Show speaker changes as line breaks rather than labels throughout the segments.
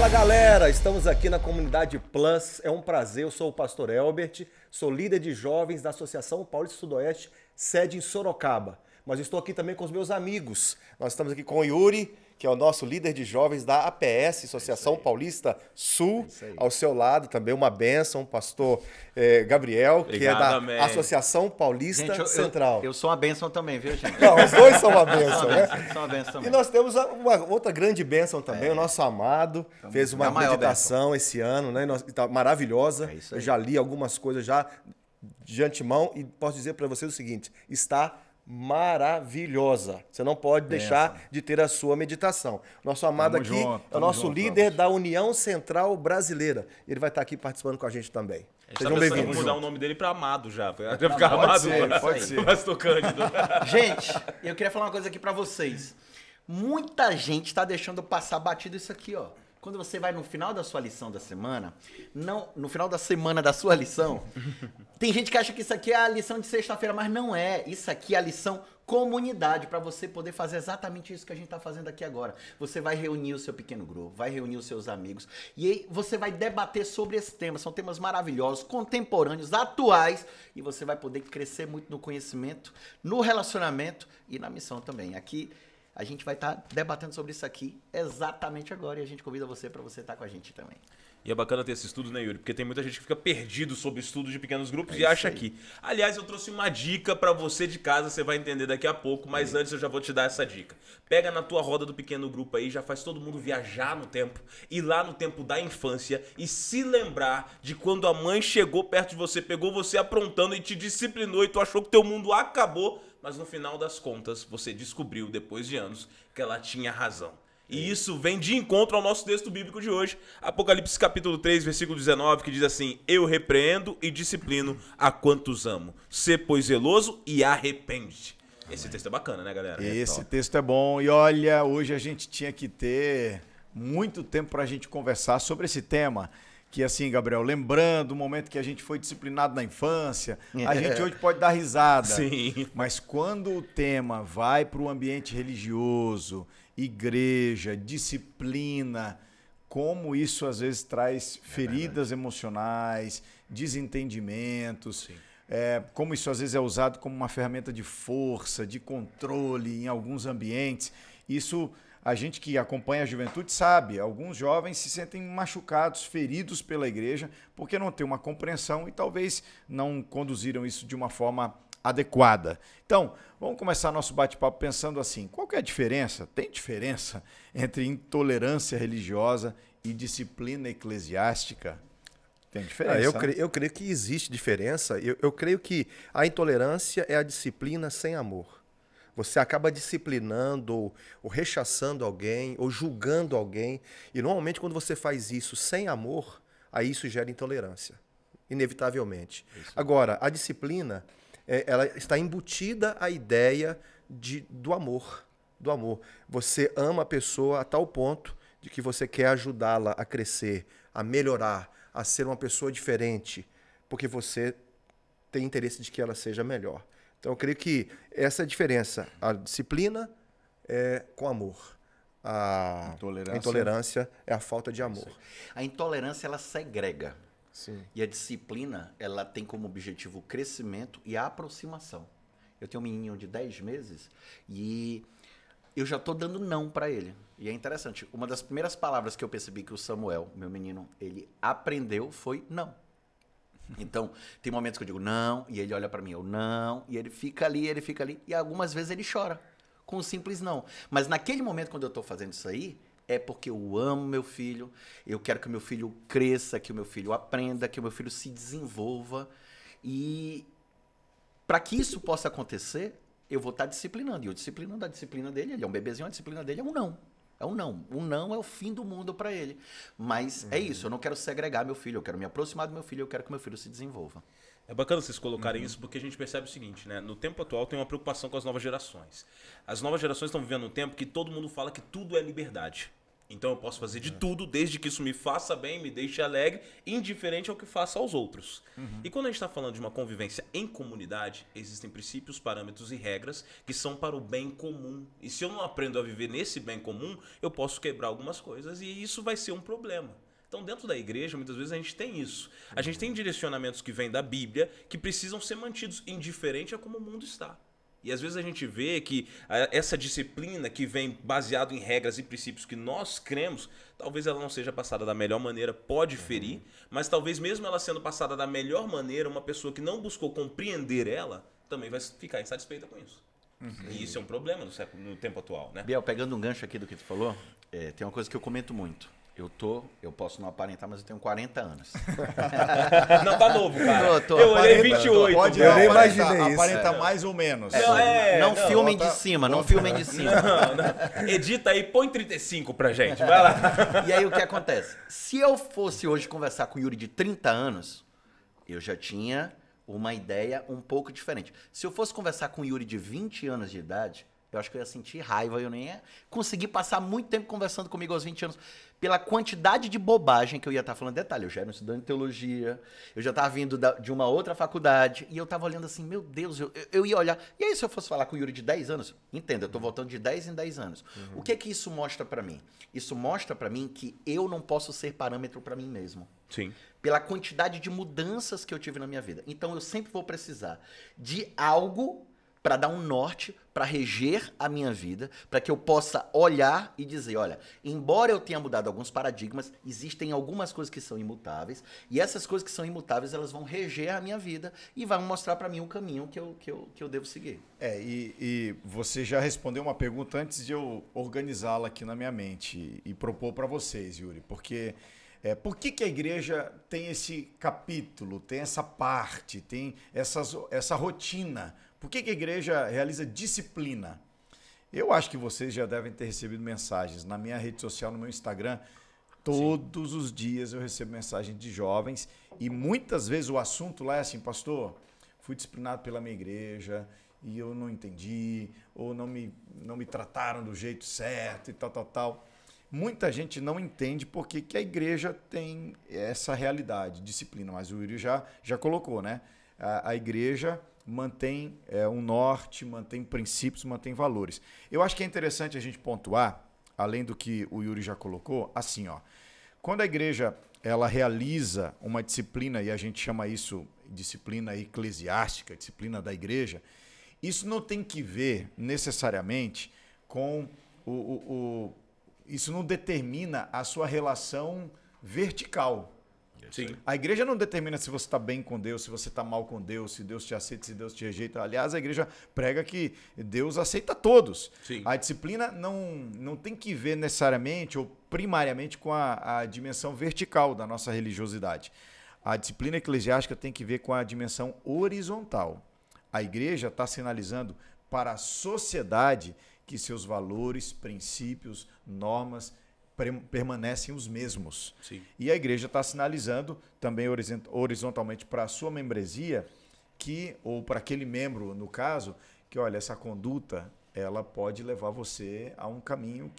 Fala galera, estamos aqui na Comunidade Plus, é um prazer, eu sou o pastor Elbert, sou líder de jovens da Associação Paulista Sudoeste, sede em Sorocaba. Mas estou aqui também com os meus amigos, nós estamos aqui com o Yuri, que é o nosso líder de jovens da APS, Associação Paulista Sul, ao seu lado também uma bênção, pastor Gabriel,
Obrigado,
que é da
amém.
Associação Paulista
Gente,
Central.
Eu sou uma bênção também, viu, gente?
Não, os dois são uma bênção, né?
Sou uma bênção também.
E nós temos uma outra grande bênção também, o nosso amado fez uma
a maior
meditação esse ano, né? Tá maravilhosa.
É isso
Eu
aí.
já li algumas coisas já de antemão e posso dizer para vocês o seguinte, está maravilhosa. Você não pode deixar de ter a sua meditação. Nosso amado
Tamo
aqui
junto,
é o
tamo
nosso
junto,
líder
vamos.
da União Central Brasileira. Ele vai estar aqui participando com a gente também.
A gente tá
Sejam
pensando em
bem-vindos.
mudar o nome dele pra Amado já. Pra ficar
Pode
Amado.
ser, pode ser.
Pastor Cândido.
Gente, eu queria falar uma coisa aqui pra vocês. Muita gente tá deixando passar batido isso aqui, ó. Quando você vai no final da sua lição da semana, não, no final da semana da sua lição, tem gente que acha que isso aqui é a lição de sexta-feira, mas não é. Isso aqui é a lição comunidade, para você poder fazer exatamente isso que a gente tá fazendo aqui agora. Você vai reunir o seu pequeno grupo, vai reunir os seus amigos, e aí você vai debater sobre esse tema. São temas maravilhosos, contemporâneos, atuais, e você vai poder crescer muito no conhecimento, no relacionamento e na missão também. Aqui a gente vai estar debatendo sobre isso aqui exatamente agora, e a gente convida você para você estar com a gente também.
E é bacana ter esse estudo, né, Yuri? Porque tem muita gente que fica perdido sobre estudos de pequenos grupos e acha que. Aliás, eu trouxe uma dica pra você de casa, você vai entender daqui a pouco, mas antes eu já vou te dar essa dica. Pega na tua roda do pequeno grupo aí, já faz todo mundo viajar no tempo, ir lá no tempo da infância e se lembrar de quando a mãe chegou perto de você, pegou você aprontando e te disciplinou e tu achou que teu mundo acabou, mas no final das contas você descobriu, depois de anos, que ela tinha razão. E isso vem de encontro ao nosso texto bíblico de hoje, Apocalipse capítulo 3, versículo 19, que diz assim: Eu repreendo e disciplino a quantos amo. Sê, pois, zeloso e arrepende. Esse texto é bacana, né, galera?
Esse texto é bom. E olha, hoje a gente tinha que ter muito tempo para a gente conversar sobre esse tema. Que assim, Gabriel, lembrando o momento que a gente foi disciplinado na infância, a gente hoje pode dar risada.
Sim.
Mas quando o tema vai para o ambiente religioso, igreja, disciplina, como isso às vezes traz feridas emocionais, desentendimentos, como isso às vezes é usado como uma ferramenta de força, de controle em alguns ambientes. Isso a gente que acompanha a juventude sabe, alguns jovens se sentem machucados, feridos pela igreja, porque não tem uma compreensão e talvez não conduziram isso de uma forma adequada. Então, vamos começar nosso bate-papo pensando assim, qual que é a diferença? Tem diferença entre intolerância religiosa e disciplina eclesiástica? Tem diferença,
Eu creio que existe diferença. Eu creio que a intolerância é a disciplina sem amor. Você acaba disciplinando ou rechaçando alguém ou julgando alguém. E normalmente quando você faz isso sem amor, aí isso gera intolerância, inevitavelmente. Agora, a disciplina, ela está embutida a ideia do amor. Do amor. Você ama a pessoa a tal ponto de que você quer ajudá-la a crescer, a melhorar, a ser uma pessoa diferente, porque você tem interesse de que ela seja melhor. Então, eu creio que essa é a diferença. A disciplina é com amor. A intolerância é a falta de amor.
A intolerância, ela segrega.
Sim.
E a disciplina, ela tem como objetivo o crescimento e a aproximação. Eu tenho um menininho de 10 meses e eu já tô dando não para ele. E é interessante, uma das primeiras palavras que eu percebi que o Samuel, meu menino, ele aprendeu foi não. Então, tem momentos que eu digo não, e ele olha para mim, eu não, e ele fica ali, e algumas vezes ele chora, com um simples não. Mas naquele momento, quando eu tô fazendo isso aí, é porque eu amo meu filho, eu quero que o meu filho cresça, que o meu filho aprenda, que o meu filho se desenvolva. E para que isso possa acontecer, eu vou estar disciplinando. E eu disciplinando a disciplina dele, ele é um bebezinho, a disciplina dele é um não. É um não. Um não é o fim do mundo para ele. Mas é isso, eu não quero segregar meu filho, eu quero me aproximar do meu filho, eu quero que meu filho se desenvolva.
É bacana vocês colocarem isso, porque a gente percebe o seguinte, né? No tempo atual tem uma preocupação com as novas gerações. As novas gerações estão vivendo um tempo que todo mundo fala que tudo é liberdade. Então eu posso fazer de tudo, desde que isso me faça bem, me deixe alegre, indiferente ao que faça aos outros. E quando a gente está falando de uma convivência em comunidade, existem princípios, parâmetros e regras que são para o bem comum. E se eu não aprendo a viver nesse bem comum, eu posso quebrar algumas coisas e isso vai ser um problema. Então, dentro da igreja, muitas vezes a gente tem isso. A gente tem direcionamentos que vêm da Bíblia que precisam ser mantidos, indiferente a como o mundo está. E às vezes a gente vê que essa disciplina que vem baseado em regras e princípios que nós cremos, talvez ela não seja passada da melhor maneira, pode ferir, mas talvez mesmo ela sendo passada da melhor maneira, uma pessoa que não buscou compreender ela, também vai ficar insatisfeita com isso. E isso é um problema no tempo atual, né?
Biel, pegando um gancho aqui do que tu falou, tem uma coisa que eu comento muito. Eu posso não aparentar, mas eu tenho 40 anos.
Não, tá novo, cara.
Tô.
Eu olhei 28.
Pode
Eu nem
aparentar,
imaginei isso.
aparenta mais ou menos.
Não filmem de cima, não filmem de cima.
Não. Edita aí, põe 35 pra gente, vai lá.
E aí o que acontece? Se eu fosse hoje conversar com o Yuri de 30 anos, eu já tinha uma ideia um pouco diferente. Se eu fosse conversar com o Yuri de 20 anos de idade, eu acho que eu ia sentir raiva, eu nem ia conseguir passar muito tempo conversando comigo aos 20 anos, pela quantidade de bobagem que eu ia estar falando. Detalhe, eu já era um estudante de teologia, eu já estava vindo de uma outra faculdade, e eu estava olhando assim, meu Deus, eu ia olhar. E aí, se eu fosse falar com o Yuri de 10 anos, entenda, eu estou voltando de 10 em 10 anos. O que é que isso mostra para mim? Isso mostra para mim que eu não posso ser parâmetro para mim mesmo.
Sim.
Pela quantidade de mudanças que eu tive na minha vida. Então, eu sempre vou precisar de algo para dar um norte, para reger a minha vida, para que eu possa olhar e dizer, olha, embora eu tenha mudado alguns paradigmas, existem algumas coisas que são imutáveis, e essas coisas que são imutáveis, elas vão reger a minha vida e vão mostrar para mim o caminho que eu devo seguir.
E você já respondeu uma pergunta antes de eu organizá-la aqui na minha mente e propor para vocês, Yuri, porque por que a igreja tem esse capítulo, tem essa parte, tem essa rotina? Por que a igreja realiza disciplina? Eu acho que vocês já devem ter recebido mensagens na minha rede social, no meu Instagram. Todos os dias eu recebo mensagem de jovens e muitas vezes o assunto lá é assim, pastor, fui disciplinado pela minha igreja e eu não entendi, ou não me trataram do jeito certo e tal. Muita gente não entende por que a igreja tem essa realidade, disciplina, mas o Yuri já colocou, né? A igreja mantém um norte, mantém princípios, mantém valores. Eu acho que é interessante a gente pontuar, além do que o Yuri já colocou, assim, ó, quando a igreja ela realiza uma disciplina, e a gente chama isso disciplina eclesiástica, disciplina da igreja, isso não tem que ver necessariamente com isso não determina a sua relação vertical.
Sim.
A igreja não determina se você está bem com Deus, se você está mal com Deus, se Deus te aceita, se Deus te rejeita. Aliás, a igreja prega que Deus aceita todos.
Sim.
A disciplina não tem que ver necessariamente ou primariamente com a dimensão vertical da nossa religiosidade. A disciplina eclesiástica tem que ver com a dimensão horizontal. A igreja está sinalizando para a sociedade que seus valores, princípios, normas permanecem os mesmos.
Sim.
E a igreja está sinalizando também horizontalmente para a sua membresia ou para aquele membro, no caso, que olha, essa conduta ela pode levar você a um caminho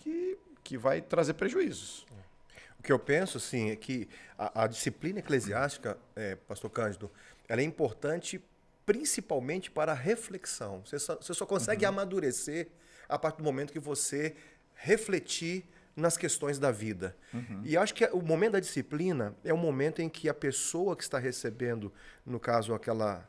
que vai trazer prejuízos.
O que eu penso, sim, é que a disciplina eclesiástica, pastor Cândido, ela é importante principalmente para a reflexão. Você só consegue amadurecer a partir do momento que você refletir nas questões da vida. E acho que o momento da disciplina é o momento em que a pessoa que está recebendo, no caso, aquela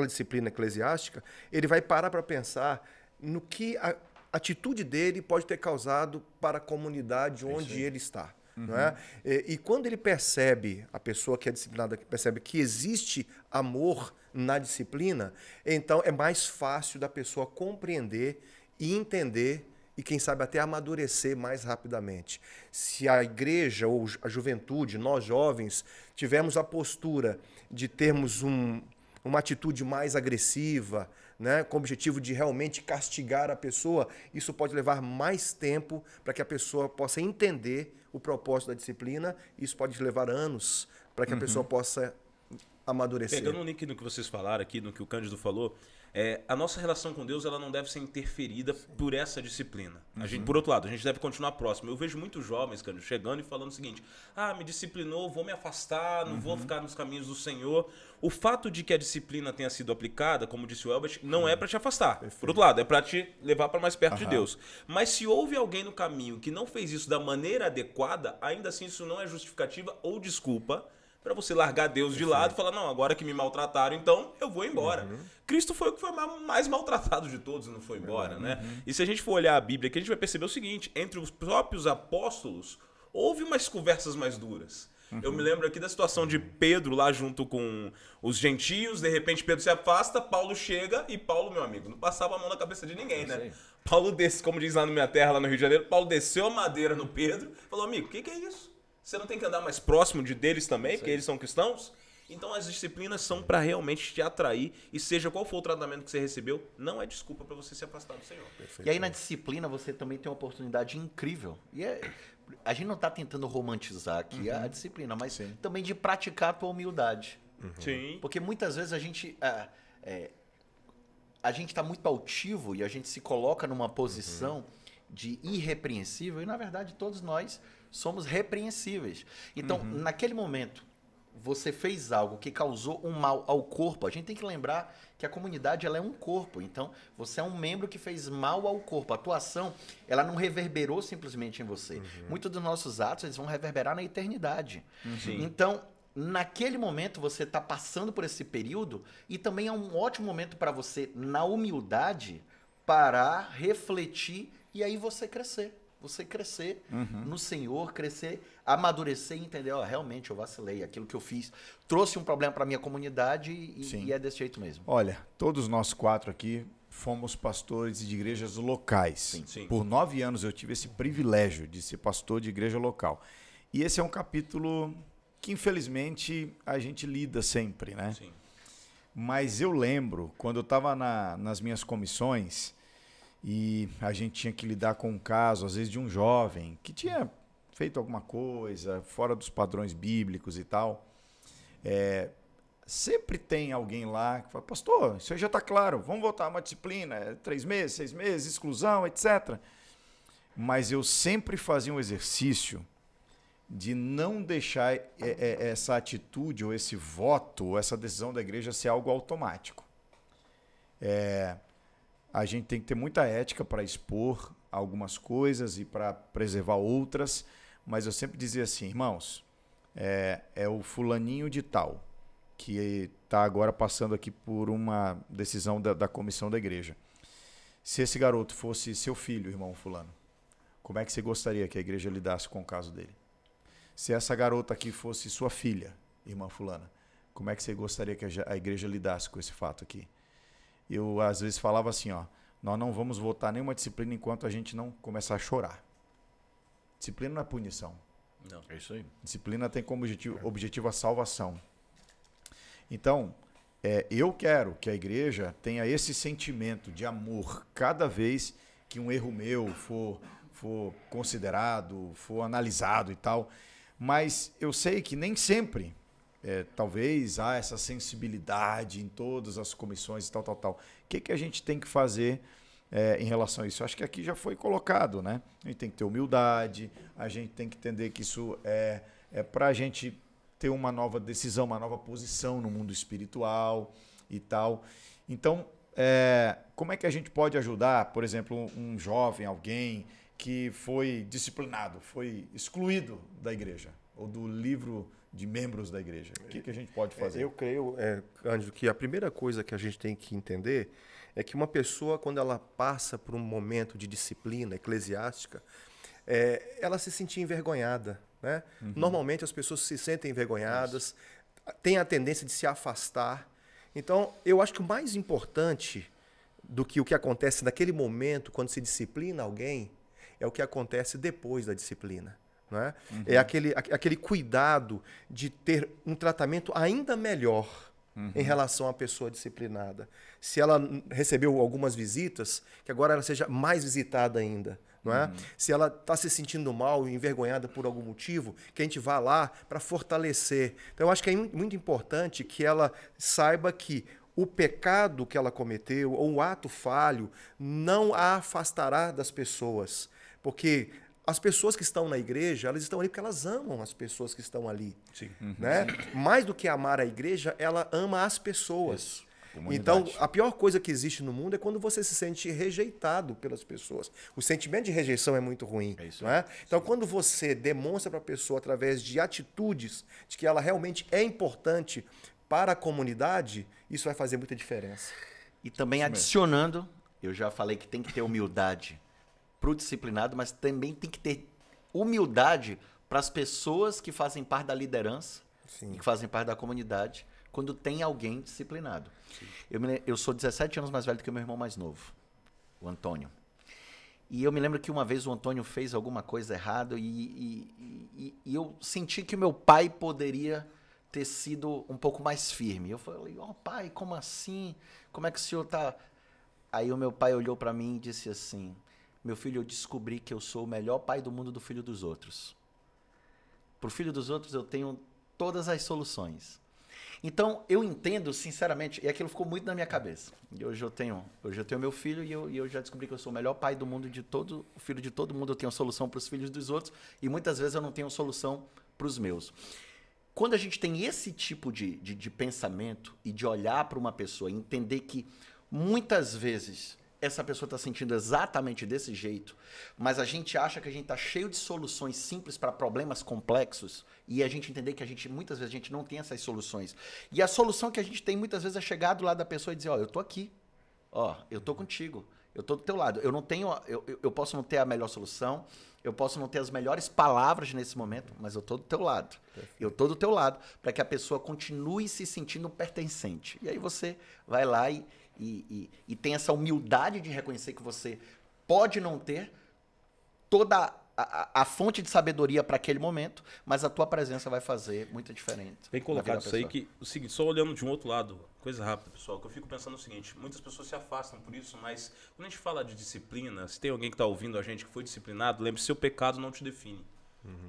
disciplina eclesiástica, ele vai parar para pensar no que a atitude dele pode ter causado para a comunidade onde ele está. Não é? E quando ele percebe, a pessoa que é disciplinada percebe que existe amor na disciplina, então é mais fácil da pessoa compreender e entender e, quem sabe, até amadurecer mais rapidamente. Se a igreja ou a juventude, nós jovens, tivermos a postura de termos uma atitude mais agressiva, né, com o objetivo de realmente castigar a pessoa, isso pode levar mais tempo para que a pessoa possa entender o propósito da disciplina. Isso pode levar anos para que a pessoa possa amadurecer.
Pegando o link no que vocês falaram aqui, no que o Cândido falou, A nossa relação com Deus ela não deve ser interferida por essa disciplina. A gente, por outro lado, a gente deve continuar próximo. Eu vejo muitos jovens, cara, chegando e falando o seguinte: me disciplinou, vou me afastar, não vou ficar nos caminhos do Senhor. O fato de que a disciplina tenha sido aplicada, como disse o Elbert, não é para te afastar. Perfeito. Por outro lado, é para te levar para mais perto de Deus. Mas se houve alguém no caminho que não fez isso da maneira adequada, ainda assim isso não é justificativa ou desculpa para você largar Deus de lado e falar: não, agora que me maltrataram, então eu vou embora. Cristo foi o que foi mais maltratado de todos e não foi embora, né? E se a gente for olhar a Bíblia aqui, a gente vai perceber o seguinte: entre os próprios apóstolos, houve umas conversas mais duras. Eu me lembro aqui da situação de Pedro lá junto com os gentios, de repente Pedro se afasta, Paulo chega e Paulo, meu amigo, não passava a mão na cabeça de ninguém, né? Paulo desce, como diz lá na minha terra, lá no Rio de Janeiro, Paulo desceu a madeira no Pedro, falou: amigo, o que é isso? Você não tem que andar mais próximo deles também, porque eles são cristãos? Então as disciplinas são para realmente te atrair, e seja qual for o tratamento que você recebeu, não é desculpa para você se afastar do Senhor.
Perfeito. E aí na disciplina você também tem uma oportunidade incrível. E a gente não está tentando romantizar aqui a disciplina, mas também de praticar a tua humildade.
Sim.
Porque muitas vezes a gente está muito altivo e a gente se coloca numa posição de irrepreensível, e na verdade todos nós somos repreensíveis. Então, naquele momento, você fez algo que causou um mal ao corpo. A gente tem que lembrar que a comunidade ela é um corpo. Então, você é um membro que fez mal ao corpo. A tua ação, ela não reverberou simplesmente em você. Muitos dos nossos atos, eles vão reverberar na eternidade. Então, naquele momento, você está passando por esse período, e também é um ótimo momento para você, na humildade, parar, refletir e aí você crescer. Você crescer no Senhor, crescer, amadurecer e entender: realmente eu vacilei, aquilo que eu fiz trouxe um problema para a minha comunidade e é desse jeito mesmo.
Olha, todos nós 4 aqui fomos pastores de igrejas locais.
Sim.
Por 9 anos eu tive esse privilégio de ser pastor de igreja local. E esse é um capítulo que infelizmente a gente lida sempre, né?
Sim.
Mas eu lembro, quando eu estava nas minhas comissões, e a gente tinha que lidar com um caso, às vezes, de um jovem que tinha feito alguma coisa fora dos padrões bíblicos e tal. Sempre tem alguém lá que fala: pastor, isso aí já está claro, vamos voltar a uma disciplina, 3 meses, 6 meses, exclusão, etc. Mas eu sempre fazia um exercício de não deixar essa atitude, ou esse voto, ou essa decisão da igreja ser algo automático. A gente tem que ter muita ética para expor algumas coisas e para preservar outras, mas eu sempre dizia assim: irmãos, é o fulaninho de tal, que está agora passando aqui por uma decisão da comissão da igreja. Se esse garoto fosse seu filho, irmão fulano, como é que você gostaria que a igreja lidasse com o caso dele? Se essa garota aqui fosse sua filha, irmã fulana, como é que você gostaria que a igreja lidasse com esse fato aqui? Eu, às vezes, falava assim: nós não vamos votar nenhuma disciplina enquanto a gente não começar a chorar. Disciplina não é punição.
Não.
É isso aí.
Disciplina tem como objetivo a salvação. Então, eu quero que a igreja tenha esse sentimento de amor cada vez que um erro meu for considerado, for analisado e tal. Mas eu sei que nem sempre... talvez há essa sensibilidade em todas as comissões e tal. O que a gente tem que fazer em relação a isso? Eu acho que aqui já foi colocado, né? A gente tem que ter humildade, a gente tem que entender que isso é para a gente ter uma nova decisão, uma nova posição no mundo espiritual e tal. Então, como é que a gente pode ajudar, por exemplo, um jovem, alguém que foi disciplinado, foi excluído da igreja ou do livro de membros da igreja? O que a gente pode fazer?
Eu creio, Cândido, que a primeira coisa que a gente tem que entender é que uma pessoa, quando ela passa por um momento de disciplina eclesiástica, ela se sentir envergonhada, né? Normalmente as pessoas se sentem envergonhadas, têm a tendência de se afastar. Então, eu acho que o mais importante do que o que acontece naquele momento, quando se disciplina alguém, é o que acontece depois da disciplina. Não é? É aquele cuidado de ter um tratamento ainda melhor em relação à pessoa disciplinada. Se ela recebeu algumas visitas, que agora ela seja mais visitada ainda. Não é? Se ela está se sentindo mal e envergonhada por algum motivo, que a gente vá lá para fortalecer. Então, eu acho que é muito importante que ela saiba que o pecado que ela cometeu, ou o ato falho, não a afastará das pessoas. Porque as pessoas que estão na igreja, elas estão ali porque elas amam as pessoas que estão ali.
Sim.
Né? Mais do que amar a igreja, ela ama as pessoas.
Isso.
Então, a pior coisa que existe no mundo é quando você se sente rejeitado pelas pessoas. O sentimento de rejeição é muito ruim.
É isso
não é? Então, quando você demonstra para a pessoa, através de atitudes, de que ela realmente é importante para a comunidade, isso vai fazer muita diferença.
E também adicionando, eu já falei que tem que ter humildade para o disciplinado, mas também tem que ter humildade para as pessoas que fazem parte da liderança
Sim.
e que fazem parte da comunidade, quando tem alguém disciplinado. Eu sou 17 anos mais velho do que o meu irmão mais novo, o Antônio. E eu me lembro que uma vez o Antônio fez alguma coisa errada e eu senti que o meu pai poderia ter sido um pouco mais firme. Eu falei, pai, como assim? Como é que o senhor tá... Aí o meu pai olhou para mim e disse assim, meu filho, eu descobri que eu sou o melhor pai do mundo do filho dos outros. Pro filho dos outros eu tenho todas as soluções. Então, eu entendo, sinceramente, e aquilo ficou muito na minha cabeça. E hoje eu tenho meu filho e eu já descobri que eu sou o melhor pai do mundo o filho de todo mundo. Eu tenho solução para os filhos dos outros e muitas vezes eu não tenho solução para os meus. Quando a gente tem esse tipo de pensamento e de olhar para uma pessoa e entender que muitas vezes essa pessoa está sentindo exatamente desse jeito, mas a gente acha que a gente está cheio de soluções simples para problemas complexos e a gente entender que muitas vezes a gente não tem essas soluções. E a solução que a gente tem muitas vezes é chegar do lado da pessoa e dizer, eu tô aqui, eu tô contigo, eu tô do teu lado. Eu não tenho, eu posso não ter a melhor solução, eu posso não ter as melhores palavras nesse momento, mas eu tô do teu lado. Perfeito. Eu tô do teu lado para que a pessoa continue se sentindo pertencente. E aí você vai lá e tem essa humildade de reconhecer que você pode não ter toda a fonte de sabedoria para aquele momento, mas a tua presença vai fazer muita diferença.
Bem colocado isso aí, que o seguinte, só olhando de um outro lado, coisa rápida, pessoal, que eu fico pensando o seguinte, muitas pessoas se afastam por isso, mas quando a gente fala de disciplina, se tem alguém que está ouvindo a gente que foi disciplinado, lembre-se, seu pecado não te define.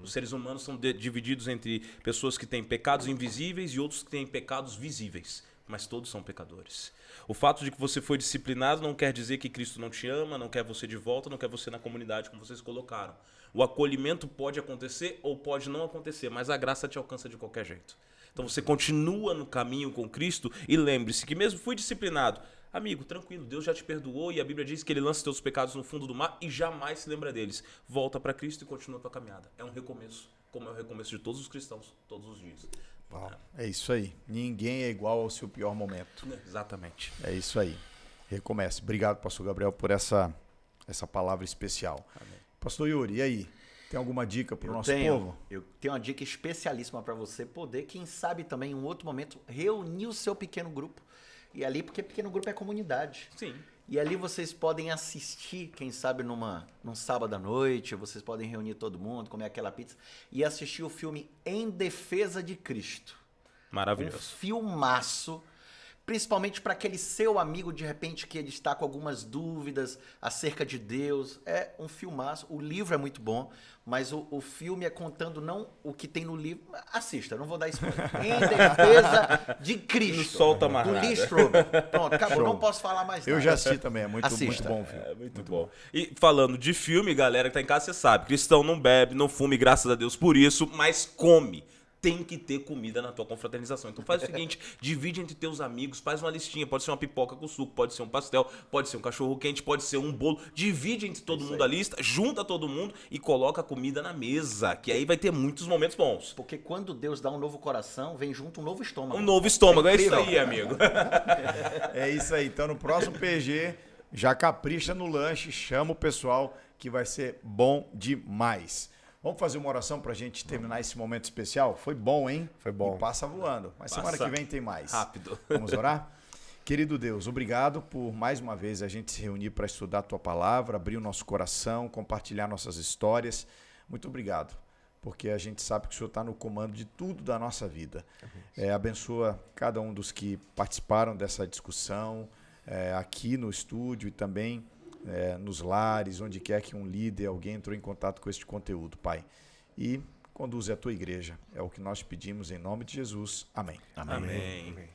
Os seres humanos são divididos entre pessoas que têm pecados invisíveis e outros que têm pecados visíveis, mas todos são pecadores. O fato de que você foi disciplinado não quer dizer que Cristo não te ama, não quer você de volta, não quer você na comunidade como vocês colocaram. O acolhimento pode acontecer ou pode não acontecer, mas a graça te alcança de qualquer jeito. Então você continua no caminho com Cristo e lembre-se que mesmo fui disciplinado, amigo, tranquilo, Deus já te perdoou e a Bíblia diz que Ele lança teus pecados no fundo do mar e jamais se lembra deles. Volta para Cristo e continua a tua caminhada. É um recomeço, como é o recomeço de todos os cristãos, todos os dias.
É isso aí. Ninguém é igual ao seu pior momento.
Exatamente.
É isso aí. Recomece. Obrigado, pastor Gabriel, por essa palavra especial. Amém. Pastor Yuri, e aí? Tem alguma dica para o nosso povo?
Eu tenho uma dica especialíssima para você poder, quem sabe também em um outro momento, reunir o seu pequeno grupo. E ali, porque pequeno grupo é comunidade.
Sim.
E ali vocês podem assistir, quem sabe num sábado à noite, vocês podem reunir todo mundo, comer aquela pizza e assistir o filme Em Defesa de Cristo.
Maravilhoso.
Um filmaço, principalmente para aquele seu amigo, de repente, que ele está com algumas dúvidas acerca de Deus. É um filmaço. O livro é muito bom, mas o filme é contando não o que tem no livro. Assista, não vou dar spoiler. Em Defesa de Cristo.
Não solta mais
do
nada.
Lee Strobel. Pronto, acabou.
Show.
Não posso falar mais nada.
Eu já assisti também, é muito
Assista.
bom o filme.
É muito bom. E falando de filme, galera que tá em casa, você sabe, cristão não bebe, não fume, graças a Deus por isso, mas come. Tem que ter comida na tua confraternização. Então faz o seguinte, divide entre teus amigos, faz uma listinha, pode ser uma pipoca com suco, pode ser um pastel, pode ser um cachorro quente, pode ser um bolo. Divide entre todo mundo a lista, junta todo mundo e coloca a comida na mesa, que aí vai ter muitos momentos bons.
Porque quando Deus dá um novo coração, vem junto um novo estômago.
Um novo estômago, é isso aí, amigo.
É isso aí. Então no próximo PG, já capricha no lanche, chama o pessoal que vai ser bom demais. Vamos fazer uma oração para a gente terminar esse momento especial? Foi bom, hein?
Foi bom.
E passa voando. Mas semana que vem tem mais.
Rápido.
Vamos orar? Querido Deus, obrigado por mais uma vez a gente se reunir para estudar a Tua Palavra, abrir o nosso coração, compartilhar nossas histórias. Muito obrigado, porque a gente sabe que o Senhor está no comando de tudo da nossa vida. Abençoa cada um dos que participaram dessa discussão, aqui no estúdio e também nos lares, onde quer que um líder, alguém entrou em contato com este conteúdo, Pai. E conduze a Tua igreja. É o que nós pedimos em nome de Jesus. Amém.
Amém.